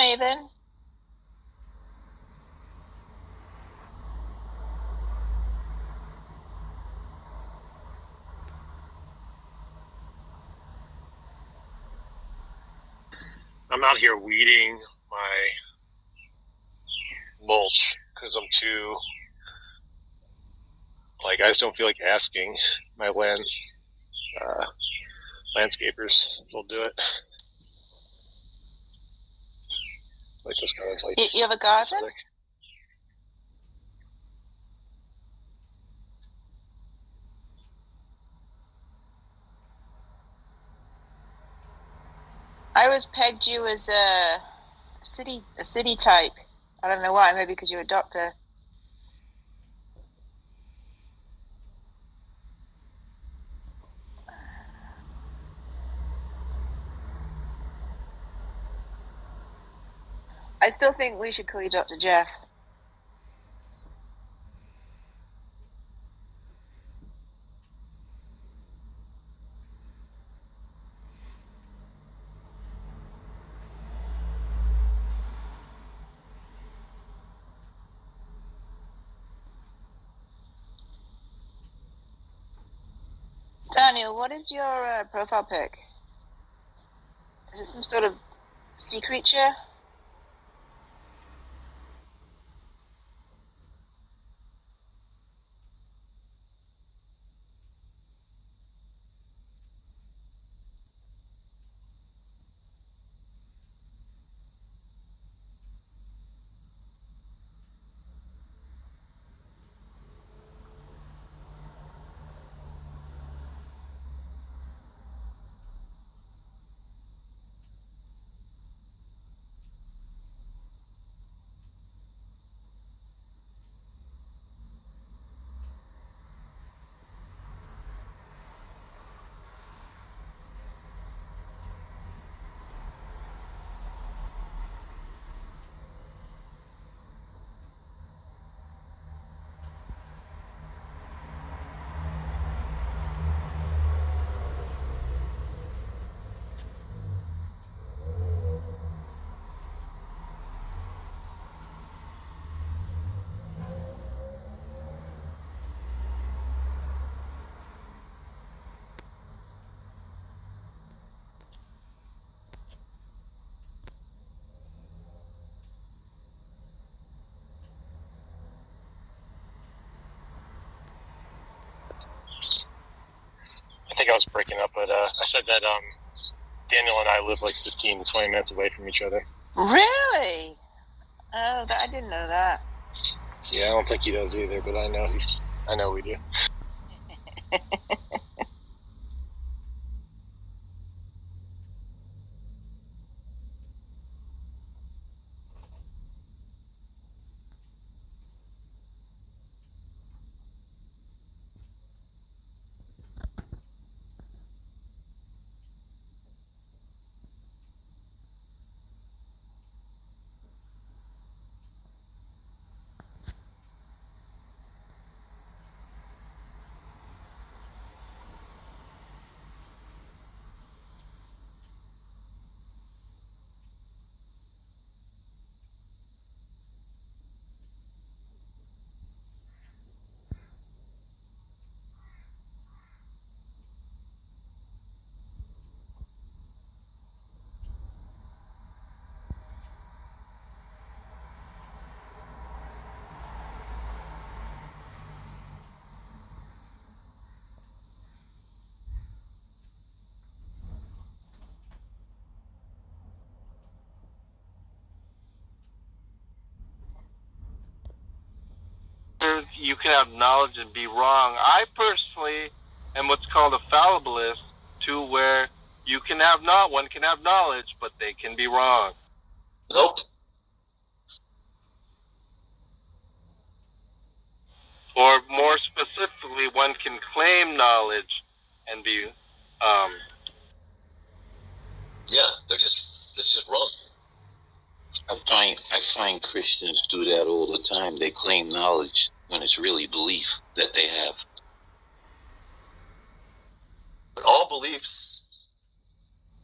Maven. I'm out here weeding my mulch because I'm too, I just don't feel like asking my landscapers if they'll do it. Like this kind of You have a garden? pathetic. I always pegged you as a city type. I don't know why. Maybe because you're a doctor. I still think we should call you Dr. Jeff. Daniel, what is your profile pic? Is it some sort of sea creature? I think I was breaking up, but I said that Daniel and I live like 15 to 20 minutes away from each other. Really? Oh, I didn't know that. Yeah, I don't think he does either, but I know we do. You can have knowledge and be wrong. I personally am what's called a fallibilist, to where one can have knowledge, but they can be wrong. Nope. Or more specifically, one can claim knowledge and be Yeah, they're just wrong. I find Christians do that all the time. They claim knowledge when it's really belief that they have. But all beliefs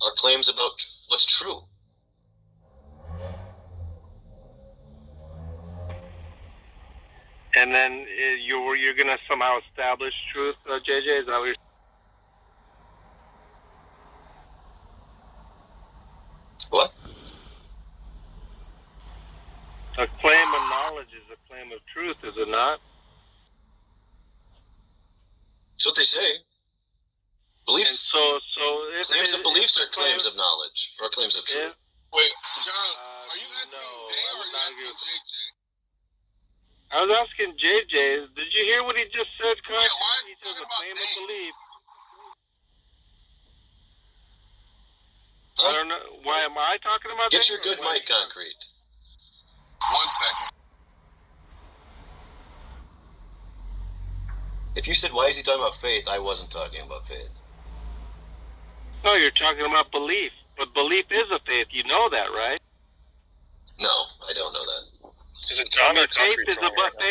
are claims about what's true. and then you're gonna somehow establish truth, JJ? Is that what you're? What? A claim of knowledge is a claim of truth, is it not? That's what they say. And Beliefs. so if Claims of beliefs if are claims of knowledge or claims of truth. Wait, John, are you asking no, Day I or would are you not asking agree. JJ? I was asking JJ. Did you hear what he just said, Carl? Yeah, why is He he says a talking about claim Day? of belief. Huh? I don't know. Why am I talking about Get that? your good mic, Concrete. 1 second. If you said, why is he talking about faith, I wasn't talking about faith. No, you're talking about belief. But belief is a faith. You know that, right? No, I don't know that. Is it John or faith Concrete is trolling right now?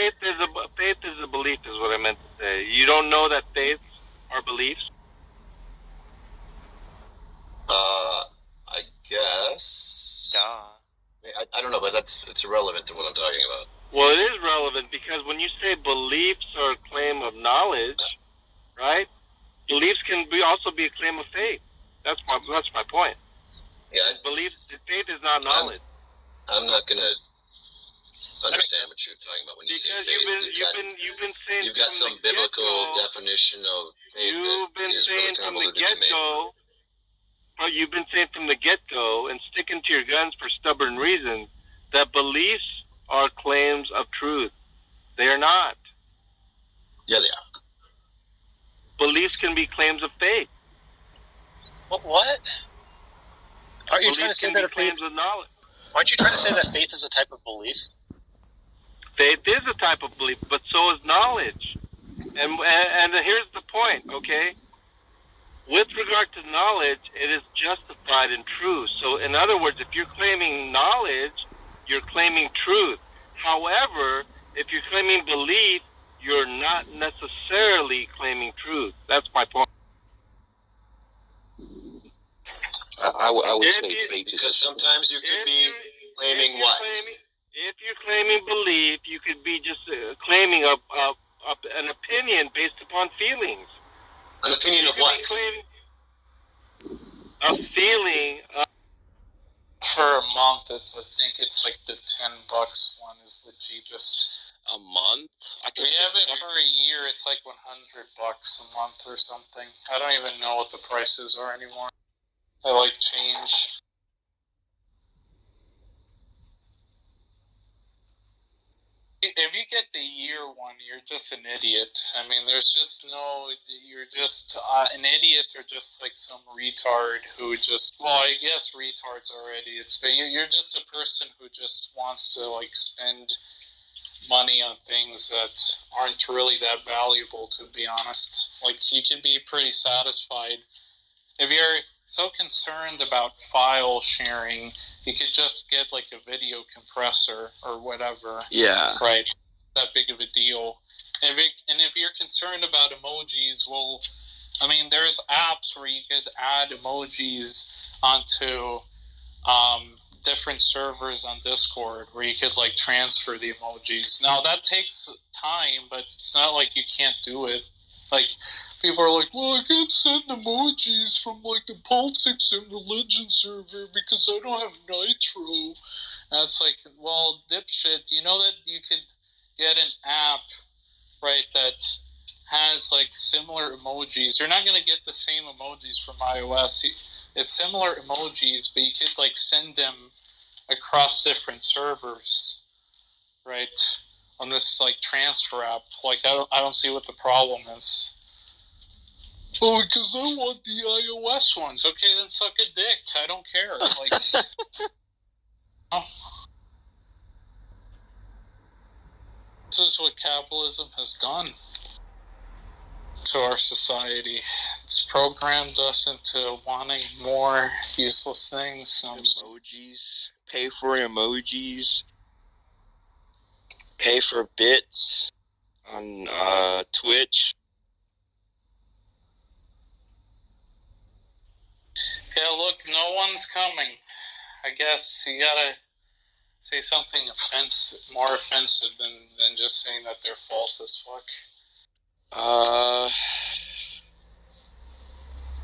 faith is a belief, is what I meant to say. You don't know that faiths are beliefs? I guess. Duh. I don't know, but it's irrelevant to what I'm talking about. Well, it is relevant because when you say beliefs are a claim of knowledge, right? Beliefs can also be a claim of faith. That's my point. Yeah, Faith is not knowledge. I'm not gonna understand what you're talking about when you say Because faith. you've been saying You've got from some the biblical get-go, definition of faith you've been that is really saying from the convoluted to me. get-go, but you've been saying from the get-go and sticking to your guns for stubborn reasons that beliefs are claims of truth. They are not. Yeah, they are. Beliefs can be claims of faith. What? Aren't you trying to Beliefs say can that be a faith? claims of knowledge. Aren't you trying to say that faith is a type of belief? Faith is a type of belief, but so is knowledge. And here's the point, okay? With regard to knowledge, it is justified in truth. So, in other words, if you're claiming knowledge, you're claiming truth. However, if you're claiming belief, you're not necessarily claiming truth. That's my point. I would say faith Because sometimes you could be claiming what? If you're claiming belief, you could be just claiming an opinion based upon feelings. An opinion of what? A feeling. For a month, I think it's like the $10 one is the cheapest. A month? We have it for a year. It's like $100 a month or something. I don't even know what the prices are anymore. They like change. If you get the year one, you're just an idiot. I mean, there's just no. You're just an idiot, or just like some retard who just. Well, I guess retards are idiots, but you're just a person who just wants to like spend money on things that aren't really that valuable, to be honest. Like, you can be pretty satisfied. If you're so concerned about file sharing, you could just get like a video compressor or whatever. Yeah. Right. That big of a deal. And if you're concerned about emojis, well, I mean, there's apps where you could add emojis onto different servers on Discord where you could like transfer the emojis. Now that takes time, but it's not like you can't do it. Like, people are like, well, I can't send emojis from like the politics and religion server because I don't have Nitro. And it's like, well, dipshit, do you know that you could get an app, right, that has like similar emojis? You're not going to get the same emojis from iOS. It's similar emojis, but you could like send them across different servers, right? On this like transfer app. Like, I don't see what the problem is. Oh, because I want the iOS ones. Okay, then suck a dick. I don't care. Like, oh. This is what capitalism has done to our society. It's programmed us into wanting more useless things. Emojis. Pay for emojis. Pay for bits on Twitch. Yeah, look, no one's coming. I guess you gotta say something more offensive than just saying that they're false as fuck?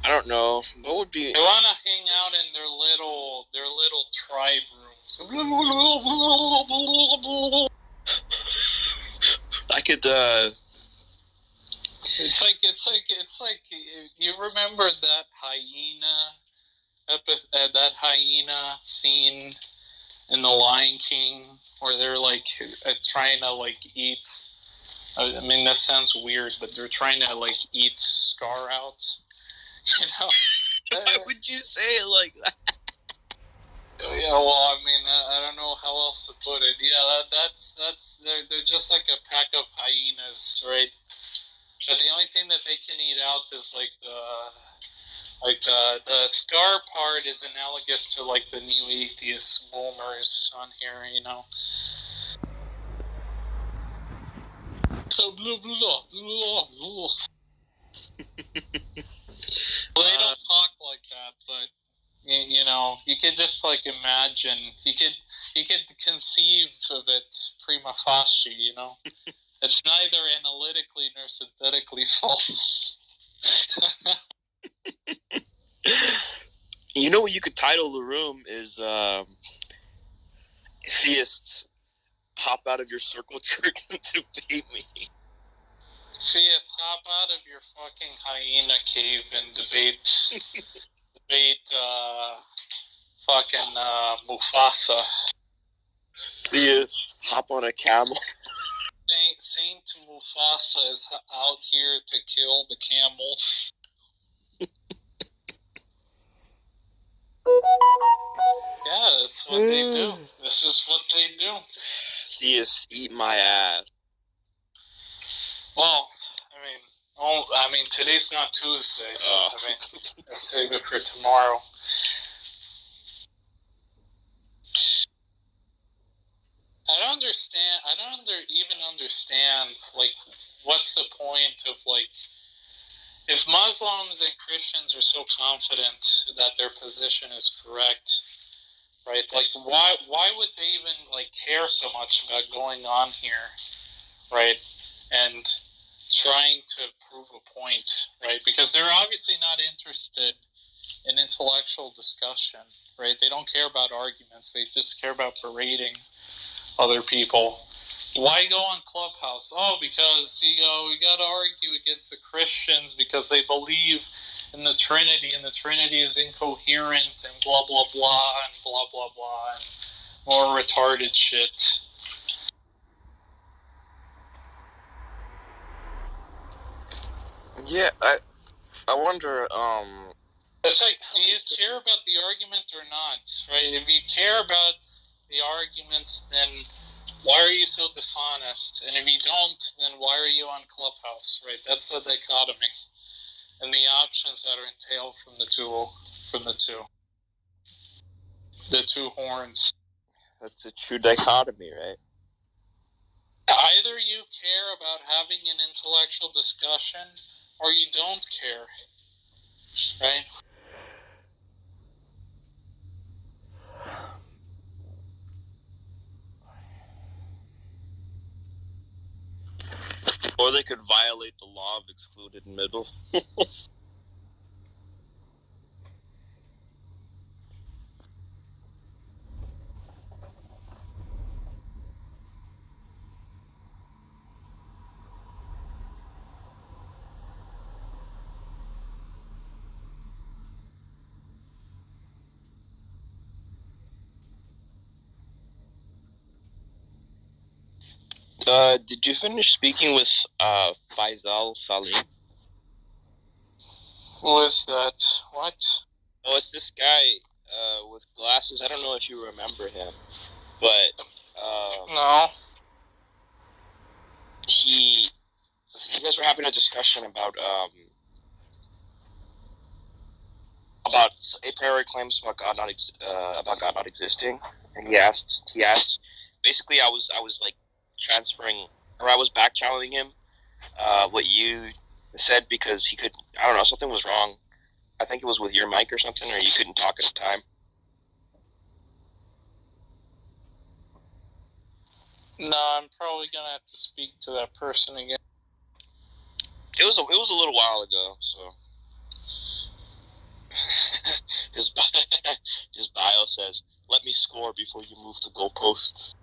I don't know. What would be? They want to hang out in their little tribe rooms. I could. It's like you remember that hyena scene in The Lion King where they're like trying to like eat. I mean, that sounds weird, but they're trying to like eat Scar out. You know. Why would you say it like that? Yeah, well, I mean, I don't know how else to put it. Yeah, that's they're just like a pack of hyenas, right? But the only thing that they can eat out is like the Scar part is analogous to like the new atheist boomers on here, you know. Well, they don't talk like that, but you know, you could just like imagine. You could conceive of it prima facie. You know, it's neither analytically nor synthetically false. You know what you could title the room is Theists hop out of your circle jerk and debate me. Theists, hop out of your fucking hyena cave and debate fucking Mufasa. Theists hop on a camel. Saint Mufasa is out here to kill the camels. Yeah, that's what they do. This is what they do. Theists eat my ass. Well, I mean, today's not Tuesday, so I mean, I'll save it for tomorrow. I don't even understand, like, what's the point of, like, if Muslims and Christians are so confident that their position is correct, right? Like, why would they even, like, care so much about going on here, right? And trying to prove a point, right? Because they're obviously not interested in intellectual discussion, right? They don't care about arguments. They just care about berating other people. Why go on Clubhouse? Oh, because, you know, we got to argue against the Christians because they believe in the Trinity, and the Trinity is incoherent, and blah, blah, blah, and blah, blah, blah, and more retarded shit. Yeah, I wonder, It's like, do you care about the argument or not, right? If you care about the arguments, then why are you so dishonest? And if you don't, then why are you on Clubhouse, right? That's the dichotomy. And the options that are entailed from the two. The two horns. that's a true dichotomy, right? Either you care about having an intellectual discussion, or you don't care, right? Or they could violate the law of excluded middle. Did you finish speaking with Faisal Salim? Who is that? What? Oh, it's this guy with glasses. I don't know if you remember him, but No. you guys were having a discussion about a priori claims about God not existing, and he asked. Basically, I was like transferring, or I was back channeling him what you said, because he could, I don't know, something was wrong. I think it was with your mic or something, or you couldn't talk at the time. No, I'm probably gonna have to speak to that person again. It was a little while ago, so his bio says, "Let me score before you move the goalpost."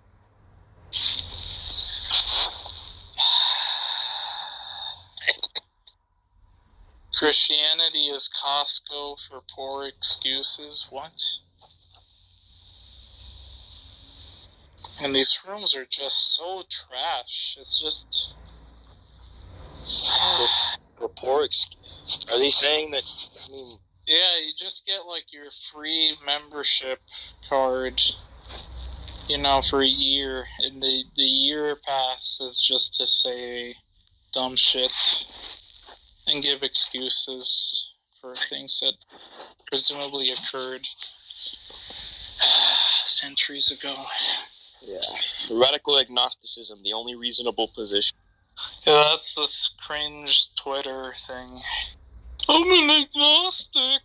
Christianity is Costco for poor excuses. What? And these rooms are just so trash. It's just. For poor are they saying that? I mean, Yeah, you just get like your free membership card, for a year, and the year pass is just to say dumb shit and give excuses for things that presumably occurred centuries ago. yeah, radical agnosticism, the only reasonable position. Yeah, that's this cringe Twitter thing. I'm an agnostic.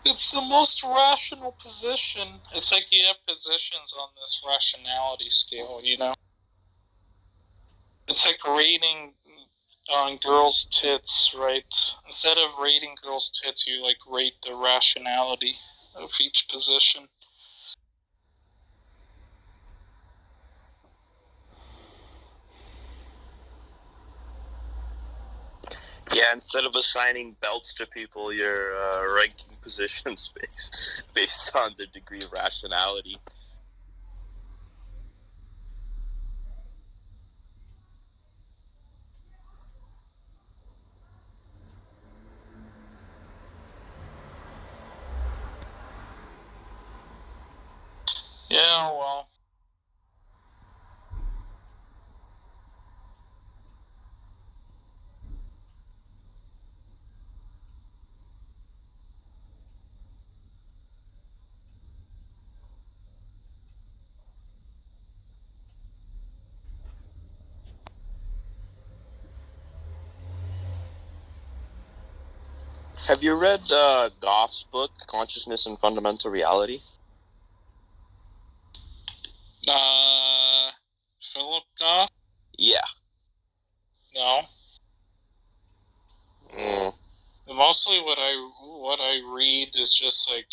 It's the most rational position. It's like you have positions on this rationality scale, It's like rating on girls' tits, right? Instead of rating girls' tits, you like rate the rationality of each position. Yeah, instead of assigning belts to people, you're ranking positions based on the degree of rationality. Yeah, well. Have you read Goff's book, Consciousness and Fundamental Reality? Philip Goff? Yeah. No. Mostly what I read is just like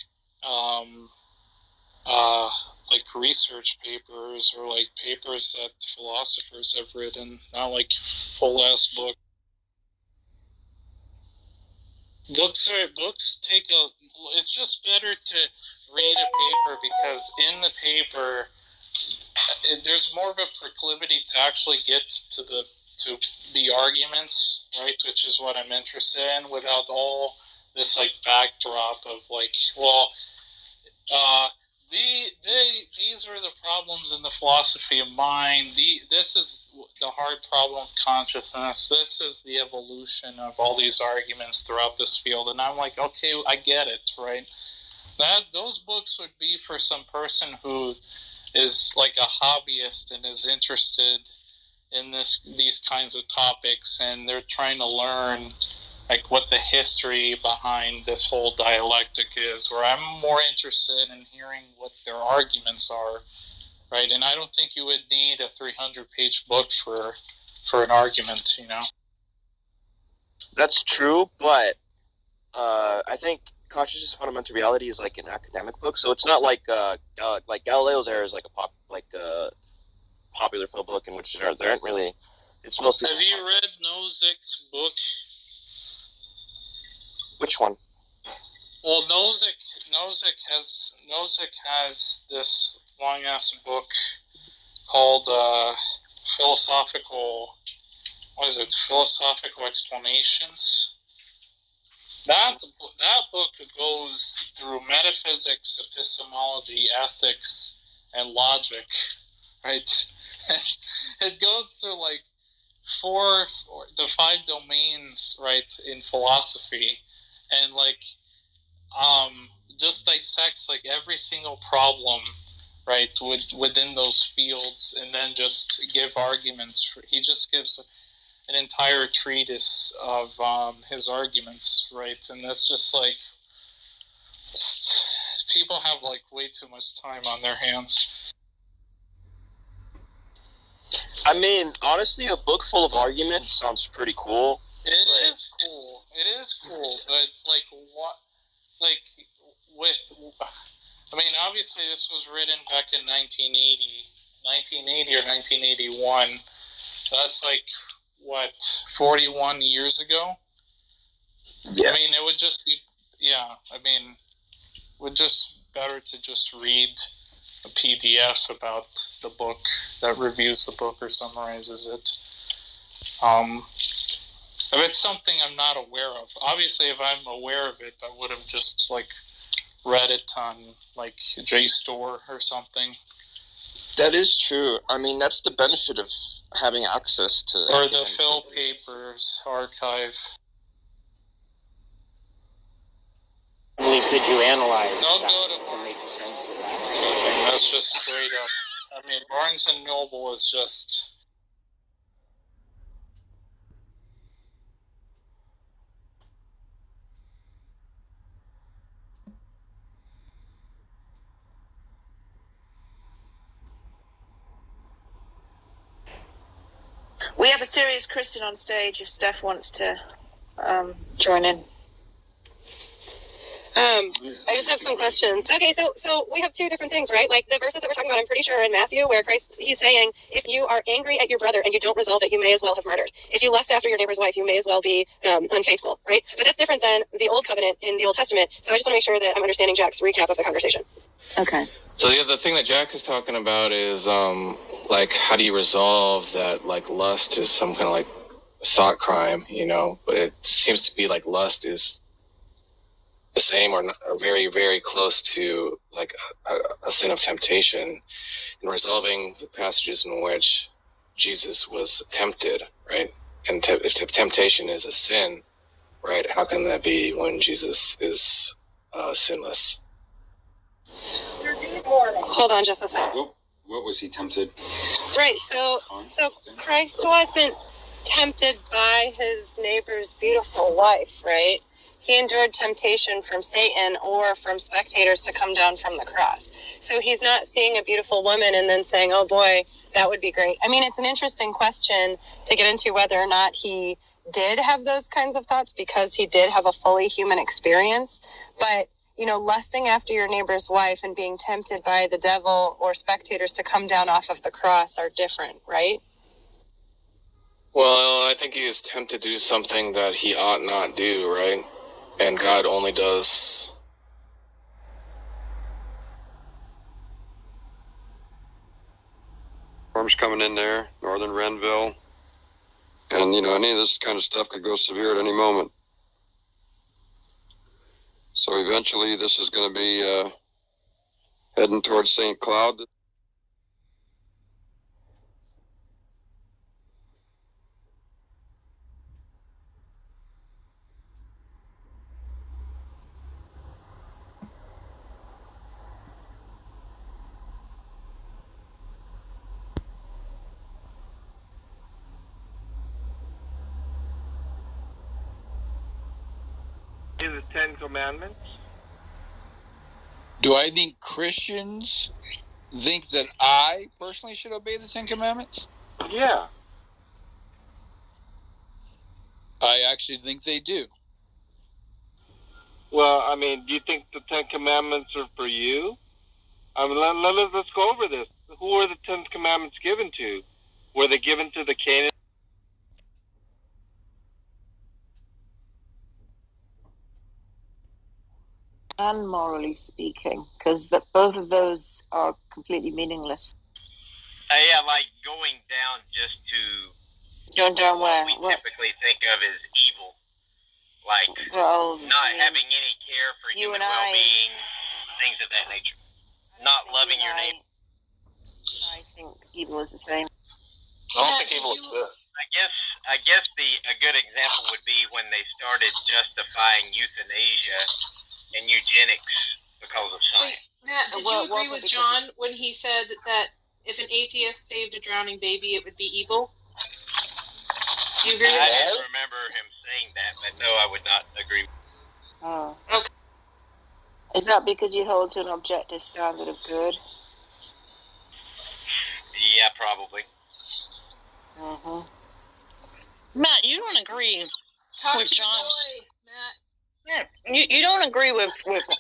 research papers or like papers that philosophers have written, not like full ass book. Books take it's just better to read a paper because in the paper there's more of a proclivity to actually get to the arguments, right? Which is what I'm interested in, without all this like backdrop of like, well, these are the problems in the philosophy of mind. This is the hard problem of consciousness. This is the evolution of all these arguments throughout this field. And I'm like, okay, I get it, right? Those books would be for some person who is like a hobbyist and is interested in these kinds of topics, and they're trying to learn like what the history behind this whole dialectic is, where I'm more interested in hearing what their arguments are, right? And I don't think you would need a 300-page book for an argument, That's true, but I think Consciousness and Fundamental Reality is like an academic book, so it's not like Galileo's Error is like a popular film book in which there aren't really. It's mostly. Have you read Nozick's book? Which one? Well, Nozick has this long ass book called Philosophical Explanations. That book goes through metaphysics, epistemology, ethics, and logic, right? It goes through like the 5 domains, right, in philosophy, and like just dissects like every single problem, right, within those fields, and then just give arguments. He just gives an entire treatise of his arguments, right? And that's just like people have like way too much time on their hands. I mean, honestly, a book full of arguments sounds pretty cool. It is cool. It is cool, but like what? Like with, I mean, obviously this was written back in 1980 or 1981. That's like what 41 years ago. Yeah. I mean, it would just be I mean, it would just better to just read a PDF about the book that reviews the book or summarizes it. If it's something I'm not aware of, obviously, if I'm aware of it, I would have just like read it on like JSTOR or something, That is true. I mean, that's the benefit of having access to... or the Phil Papers archive. Did you analyze Don't that go to to make sense of that? That's just straight up. I mean, Barnes and Noble is just. We have a serious Christian on stage if Steph wants to join in. I just have some questions. Okay, so we have two different things, right? Like the verses that we're talking about, I'm pretty sure are in Matthew, where Christ, he's saying, if you are angry at your brother and you don't resolve it, you may as well have murdered. If you lust after your neighbor's wife, you may as well be unfaithful, right? But that's different than the Old Covenant in the Old Testament. So I just want to make sure that I'm understanding Jack's recap of the conversation. Okay. So the thing that Jack is talking about is like how do you resolve that like lust is some kind of like thought crime, you know? But it seems to be like lust is the same or very, very close to like a sin of temptation, in resolving the passages in which Jesus was tempted, right? And if temptation is a sin, right, how can that be when Jesus is sinless? Hold on just a second. What was he tempted? Right, so Christ wasn't tempted by his neighbor's beautiful wife, right? He endured temptation from Satan or from spectators to come down from the cross. So he's not seeing a beautiful woman and then saying, oh boy, that would be great. I mean, it's an interesting question to get into whether or not he did have those kinds of thoughts because he did have a fully human experience. But, you know, lusting after your neighbor's wife and being tempted by the devil or spectators to come down off of the cross are different, right? Well, I think he is tempted to do something that he ought not do, right? And God only does. Storms coming in there, northern Renville. And, you know, any of this kind of stuff could go severe at any moment. So eventually this is going to be heading towards St. Cloud. The Ten Commandments. Do I think Christians think that I personally should obey the Ten Commandments? Yeah. I actually think they do. Well, I mean, do you think the Ten Commandments are for you? I mean, let's go over this. Who were the Ten Commandments given to? Were they given to the Canaanites? And morally speaking, because both of those are completely meaningless. Yeah, like going down just to Going down where? what we typically think of as evil, like not having any care for human well-being, things of that nature, not loving your neighbor. I think evil is the same. I don't think evil exists. I guess a good example would be when they started justifying euthanasia and eugenics because of science. Wait, Matt, did you agree with John when he said that if an atheist saved a drowning baby, it would be evil? Do you agree with that? I don't remember him saying that, but no, I would not agree. Oh. Okay. Is that because you hold to an objective standard of good? Yeah, probably. Mm-hmm. Matt, you don't agree Talk with to John's. the boy, Matt. Yeah, you don't agree with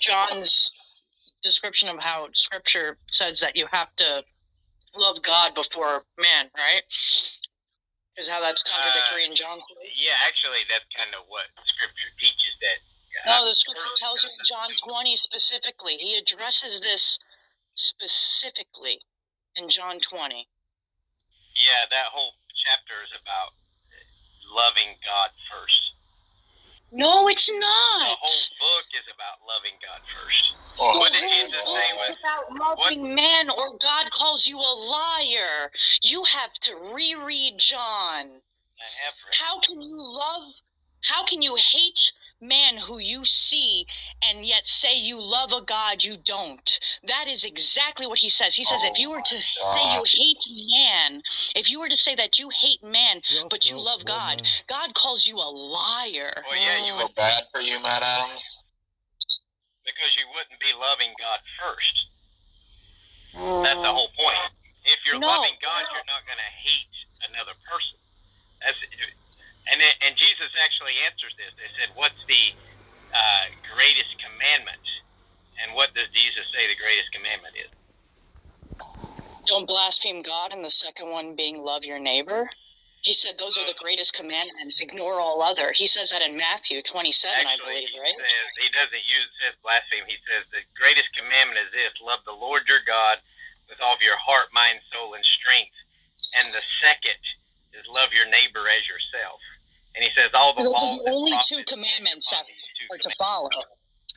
John's description of how Scripture says that you have to love God before man, right? Is how that's contradictory in John 3. Yeah, actually, that's kind of what Scripture teaches. That No, the Scripture tells you in John 20 specifically. He addresses this specifically in John 20. Yeah, that whole chapter is about loving God first. No, it's The not. whole book is about loving God first. The What did whole Jesus say? book is about loving man, or God calls you a liar. You have to reread John. I have read. How can you hate man who you see and yet say you love a God you don't? That is exactly what he says. He says if you were to say you hate man, if you were to say that you hate man but you love God, God calls you a liar. Well, yeah, you would, bad for you, Matt Adams. because you wouldn't be loving God first. That's the whole point. If you're loving God, you're not going to hate another person. And Jesus actually answers this. They said, "What's the greatest commandment?" And what does Jesus say the greatest commandment is? Don't blaspheme God, and the second one being love your neighbor. He said those are the greatest commandments. Ignore all other. He says that in Matthew 27, I believe, right? He doesn't says blaspheme. He says the greatest commandment is this: love the Lord your God with all of your heart, mind, soul, and strength. And the second is love your neighbor as yourself. And he says all the Those laws are the and only prophets two commandments that are to follow.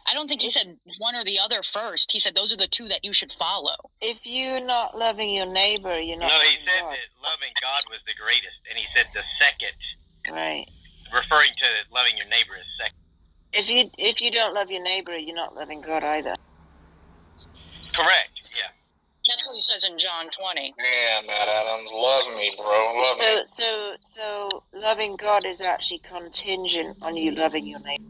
I don't think he said one or the other first. He said those are the two that you should follow. If you're not loving your neighbor, you're not. No, he loving said God. that loving God was the greatest, and he said the second, Right. referring to loving your neighbor as second. If you don't love your neighbor, you're not loving God either. Correct. Yeah. That's what he says in John 20. Yeah, Matt Adams, love me, bro, love me. So loving God is actually contingent on you loving your neighbor.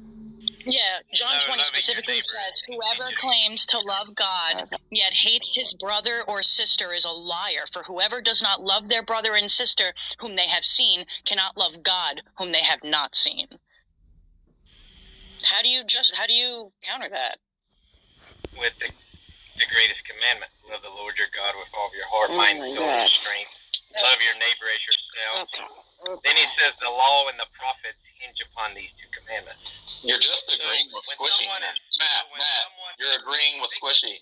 Yeah, John 20 specifically says, whoever claims to love God, yet hates his brother or sister is a liar. For whoever does not love their brother and sister whom they have seen cannot love God whom they have not seen. How do you counter that? With the greatest commandment, love the Lord your God with all of your heart, mind, soul, and strength. Love your neighbor as yourself. Then he says the law and the prophets hinge upon these two commandments. You're just agreeing with Squishy. Matt, you're agreeing with Squishy.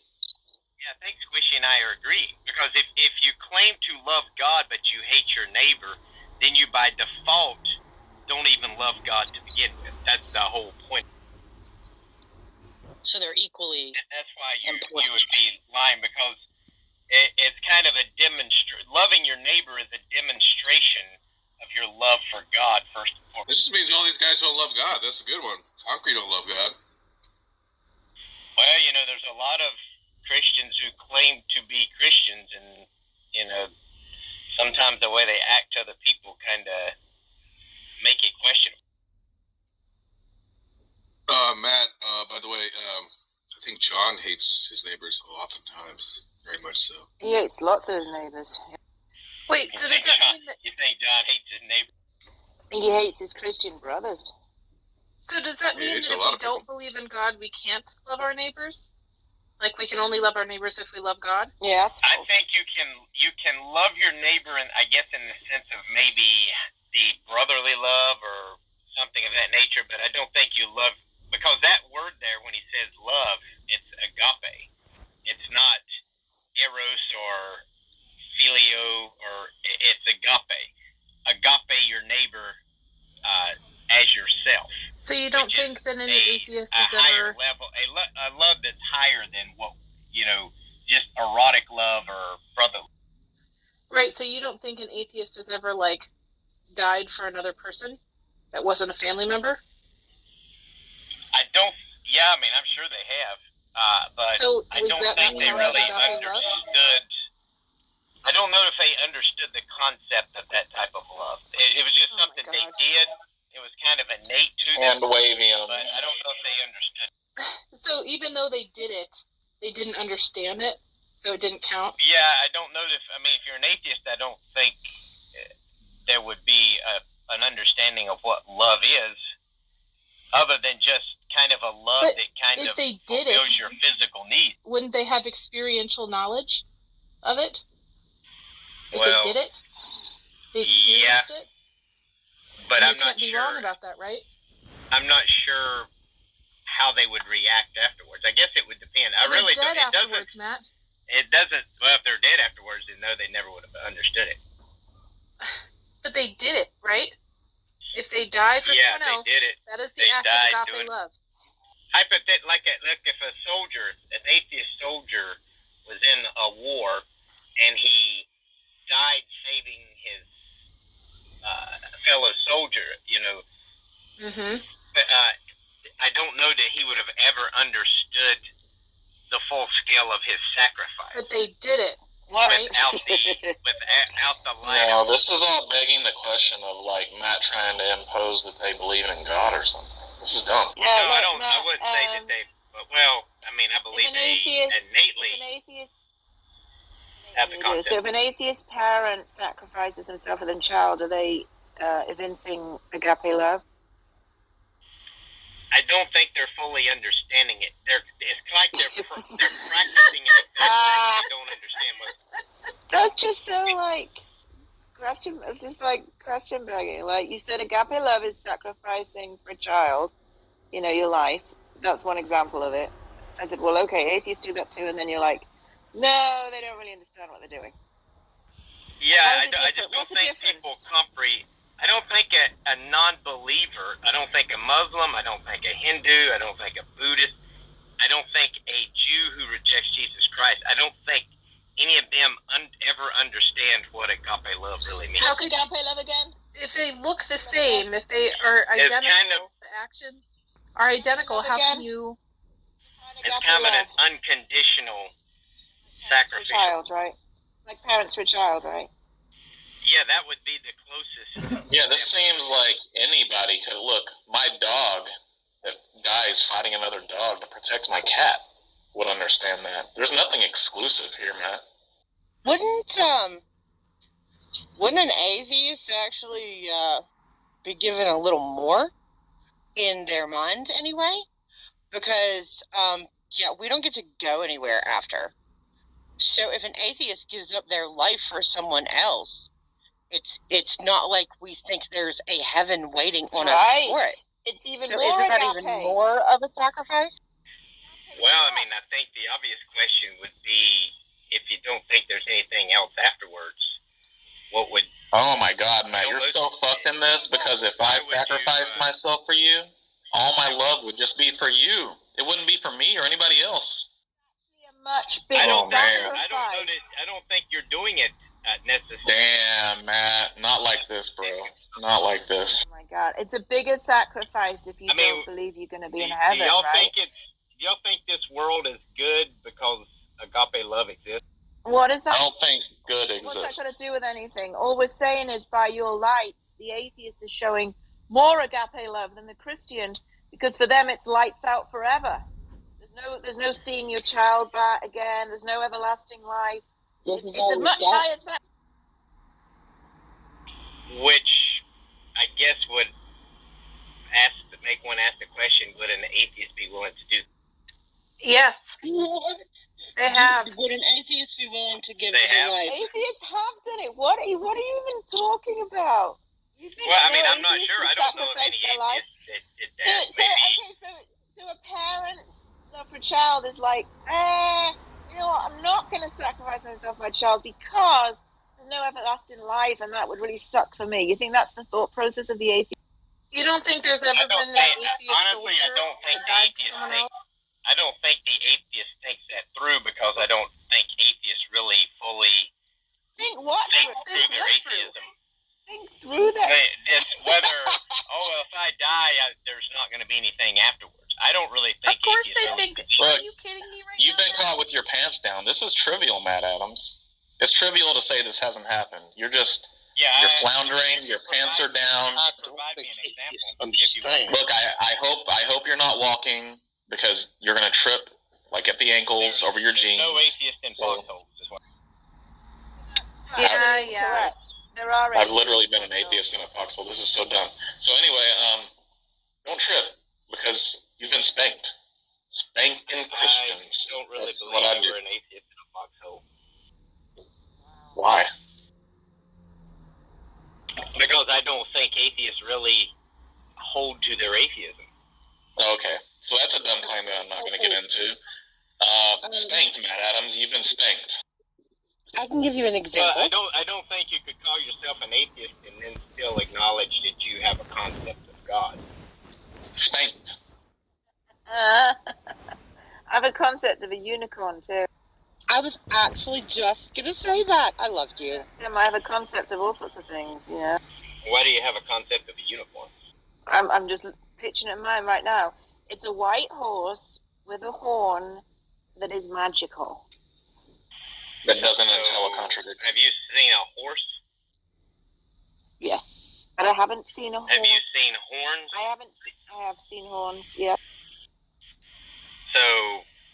Yeah, I think Squishy and I are agreeing. Because if you claim to love God but you hate your neighbor, then you by default don't even love God to begin with. That's the whole point. So they're equally That's why you would be lying, because it's kind of a loving your neighbor is a demonstration of your love for God, first and foremost. This just means all these guys don't love God. That's a good one. Concrete don't love God. Well, there's a lot of Christians who claim to be Christians, and, sometimes the way they act to other people kind of make it questionable. Matt, by the way, I think John hates his neighbors oftentimes, very much so. He hates lots of his neighbors. Wait, so does that mean that? You think John hates his neighbor? He hates his Christian brothers. So does that mean that if we don't believe in God, we can't love our neighbors? Like we can only love our neighbors if we love God? Yeah, I think you can love your neighbor, and I guess in the sense of maybe the brotherly love or something of that nature. But I don't think you love, because that word there, when he says love, it's agape. It's not eros or filio, or it's agape. Agape your neighbor as yourself. So you don't think that any atheist has higher ever level, a love that's higher than what just erotic love or brotherly. right? So you don't think an atheist has ever died for another person that wasn't a family member? I don't. Yeah, I mean, I'm sure they have, but So I was don't that think not they counted as really agape love? understood. I don't know if they understood the concept of that type of love. It was just something they did. It was kind of innate to them. And waving them. But I don't know if they understood. So even though they did it, they didn't understand it, so it didn't count? Yeah, I don't know if you're an atheist, I don't think there would be an understanding of what love is, other than just kind of a love But that kind if of they did it, fulfills your physical needs. wouldn't they have experiential knowledge of it? If Well, they did it, they experienced it. But And I'm you not can't be sure. wrong about that, right? I'm not sure how they would react afterwards. I guess it would depend. I They're really dead don't. It afterwards, doesn't. Matt. It doesn't. Well, if they're dead afterwards, then no, they never would have understood it. But they did it, right? If they died for Yeah, someone else, they did it. that is the They act died of doing- agape love. Like if a soldier, an atheist soldier, was in a war and he died saving his fellow soldier, Mm-hmm. but I don't know that he would have ever understood the full scale of his sacrifice. But they did it, right? Without the light. No, this is all begging the question of like Matt trying to impose that they believe in God or something. This is dumb. No, I don't. I wouldn't say that they. Well, I mean, I believe they innately have the concept. So if an atheist parent sacrifices himself for their child, are they evincing agape love? I don't think they're fully understanding it. It's like they're practicing it. They don't understand what. That's just so like question. It's just like question begging. Like you said, agape love is sacrificing for a child. Your life. That's one example of it. I said, well, okay, atheists do that too, and then you're like, no, they don't really understand what they're doing. Yeah, I just don't think people comprehend. I don't think a non-believer, I don't think a Muslim, I don't think a Hindu, I don't think a Buddhist, I don't think a Jew who rejects Jesus Christ, I don't think any of them ever understand what agape love really means. How's agape love again? If they look the same, if they are identical, the actions are identical, how can you... It's kind of an unconditional sacrifice. For a child, right? Like parents for a child, right? Yeah, that would be the closest. Yeah, this seems like anybody could look. My dog that dies fighting another dog to protect my cat would understand that. There's nothing exclusive here, Matt. Wouldn't an atheist actually be given a little more in their mind anyway? Because we don't get to go anywhere after. So if an atheist gives up their life for someone else, it's not like we think there's a heaven waiting on us for it. It's even So more isn't that agape. even more of a sacrifice? Well, I mean, I think the obvious question would be, if you don't think there's anything else afterwards, what would... Oh my God, Matt, you're so fucked in this because if I sacrificed myself for you, all my love would just be for you. It wouldn't be for me or anybody else. Much I bigger don't know sacrifice. that. I don't think you're doing it necessarily. Damn, Matt, not like this, bro. Not like this. Oh my God, it's a bigger sacrifice if you don't believe you're going to be in heaven, Do y'all right? do y'all think this world is good because agape love exists? What is that? I don't think good exists. What's that got to do with anything? All we're saying is by your lights, the atheist is showing more agape love than the Christian, because for them it's lights out forever. There's no seeing your child back again. There's no everlasting life. This is It's all a we much got. higher sacrifice. Which I guess would make one ask the question: would an atheist be willing to do? Yes. What? They have. Would an atheist be willing to give They their have. life? Atheists have done it. What are you even talking about? You think Well, I no mean, I'm not atheists sure. would I don't know of sacrifice any their life? atheists that did that. So a parent's love for a child is like, you know what? I'm not going to sacrifice myself for my child because there's no everlasting life, and that would really suck for me. You think that's the thought process of the atheist? You don't think there's ever been an atheist honestly, I soldier don't think that the died for atheist someone thinks. else? I don't think the atheist thinks that through because I don't think atheists really fully Think what? think through their atheism. Think through that. It's whether if I die, there's not going to be anything afterwards. I don't really think. Of course they atheists think. Look, Are you kidding me right You've now? been caught with your pants down. This is trivial, Matt Adams. It's trivial to say this hasn't happened. You're Yeah, floundering. Your pants are down. Provide me an example. If you want. Look, I hope you're not walking because you're gonna trip like at the ankles over your jeans. No atheist in foxholes. Is what. Yeah. Correct. There are. I've literally been an atheist in a foxhole. This is so dumb. So anyway, don't trip because you've been spanked. Spanking Christians. I don't really That's believe what I you do. were an atheist in a foxhole. Why? Because I don't think atheists really hold to their atheism. Okay, so that's a dumb claim that I'm not going to get into. Spanked, Matt Adams. You've been spanked. I can give you an example. But I don't think you could call yourself an atheist and then still acknowledge that you have a concept of God. Spanked. I have a concept of a unicorn too. I was actually just gonna say that. I loved you. I have a concept of all sorts of things. Yeah. Why do you have a concept of a unicorn? I'm just picturing it in mind right now. It's a white horse with a horn that is magical. That doesn't entail a contradiction. Have you seen a horse? Yes, but I haven't seen a horse. Have you seen horns? I have seen horns. Yeah. So,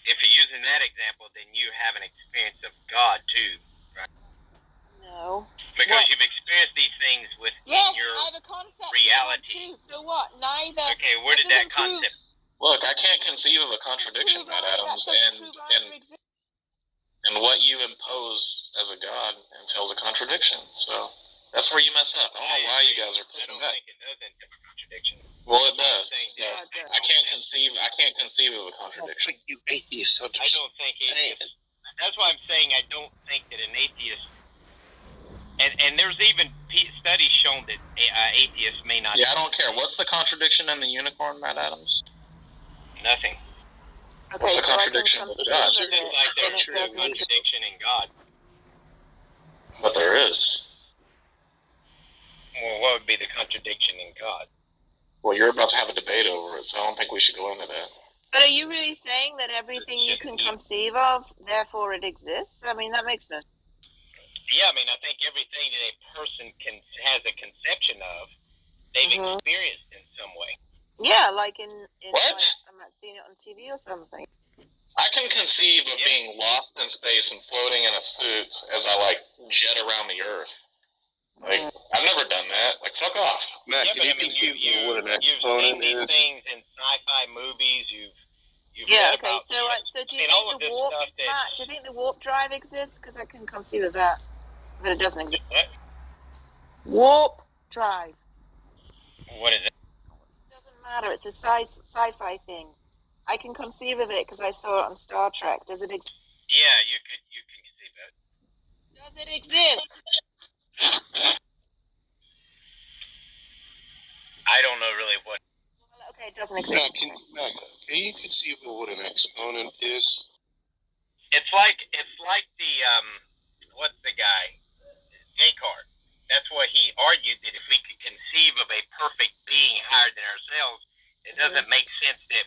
if you're using that example, then you have an experience of God too, right? No. Because you've experienced these things within Yes, your I have a concept reality. too. So what? Neither. Okay, where did that concept? Look, I can't conceive of a contradiction, Matt Adams, and what you impose as a god entails a contradiction. So that's where you mess up. I don't know why you guys are pushing that. I don't think it does entail a contradiction. Well, it does. So I can't conceive of a contradiction. You atheists I don't think atheists. That's why I'm saying I don't think that an atheist. And there's even studies shown that atheists may not. Yeah, I don't care. What's the contradiction in the unicorn, Matt Adams? Nothing. Okay, What's the so contradiction with God? It's like there's a contradiction in God. But there is. Well, what would be the contradiction in God? Well, you're about to have a debate over it, so I don't think we should go into that. But are you really saying that everything you can conceive of, therefore it exists? I mean, that makes sense. Yeah, I mean, I think everything that a person has a conception of, they've experienced in some way. Yeah, like in What? Like, I might have seen it on TV or something. I can conceive of being lost in space and floating in a suit as I, jet around the Earth. I've never done that. Fuck off. Matt, Yeah, can but you I mean, conceive of what an you've exponent seen these is? things in sci-fi movies. You've Yeah, read okay, about. so do you all of think this the warp, stuff that. Matt, do you think the warp drive exists? Because I can conceive of that. But it doesn't exist. What? Warp drive. What is it? Doesn't matter. It's a sci-fi thing. I can conceive of it because I saw it on Star Trek. Does it exist? Yeah, you can conceive it. Does it exist? I don't know really what. Okay, it doesn't exist. Matt, can you conceive of what an exponent is? It's like the what's the guy? Descartes. That's what he argued, that if we could conceive of a perfect being higher than ourselves, it doesn't make sense that